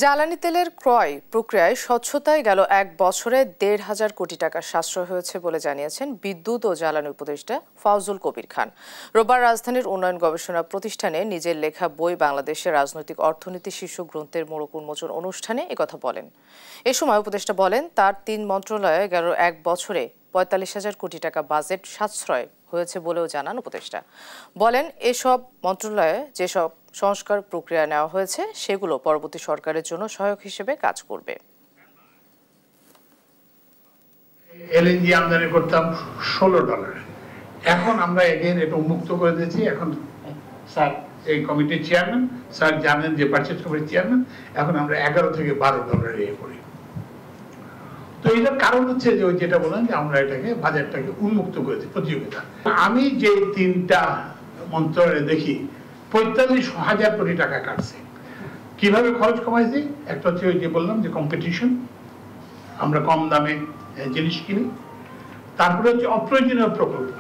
জ্বালানি তেলের ক্রয় প্রক্রিয়ায় স্বচ্ছতায় গেল 1 বছরে 1,500 কোটি টাকা সাশ্রয় হয়েছে বলে জানিয়েছেন বিদ্যুৎ ও জ্বালানি উপদেষ্টা ফাউজুল কবির খান। রোববার রাজধানীর উন্নয়ন গবেষণা প্রতিষ্ঠানে নিজের লেখা বই বাংলাদেশের রাজনৈতিক অর্থনীতি শীর্ষক গ্রন্থের মোড়ক উন্মোচন অনুষ্ঠানে একথা বলেন। এ সময় উপদেষ্টা বলেন, তার 3 মন্ত্রণালয়ে গেল 1 বছরে 45,000 কোটি টাকা বাজেট সাশ্রয় হয়েছে বলেও জানান উপদেষ্টা। বলেন, এসব মন্ত্রণালয়ে যেসব সংস্কার প্রক্রিয়া নেওয়া হয়েছে সেগুলো পরবর্তী সরকারের জন্য সহায়ক হিসেবে কাজ করবে। এলএনজি আমদানি করতাম $16, এখন আমরা এগেইন এটা উন্মুক্ত করে দিয়েছি। এখন স্যার এই কমিটির চেয়ারম্যান স্যার জানেন যে পারচেজ কমিটির চেয়ারম্যান, এখন আমরা $11 থেকে $12 ইয়ে করি। তো এটার কারণ হচ্ছে যে ওই যেটা বলেন যে আমরা এটাকে বাজারটাকে উন্মুক্ত করেছি প্রতিযোগিতা। আমি যে 3টা মন্ত্রণালয়ে দেখি 45,000 কোটি টাকা কাটছে। কিভাবে খরচ কমাইছি? একটা হচ্ছে ওই যে বললাম যে কম্পিটিশন, আমরা কম দামে জিনিস কিনি। তারপরে হচ্ছে অপ্রয়োজনীয় প্রকল্প।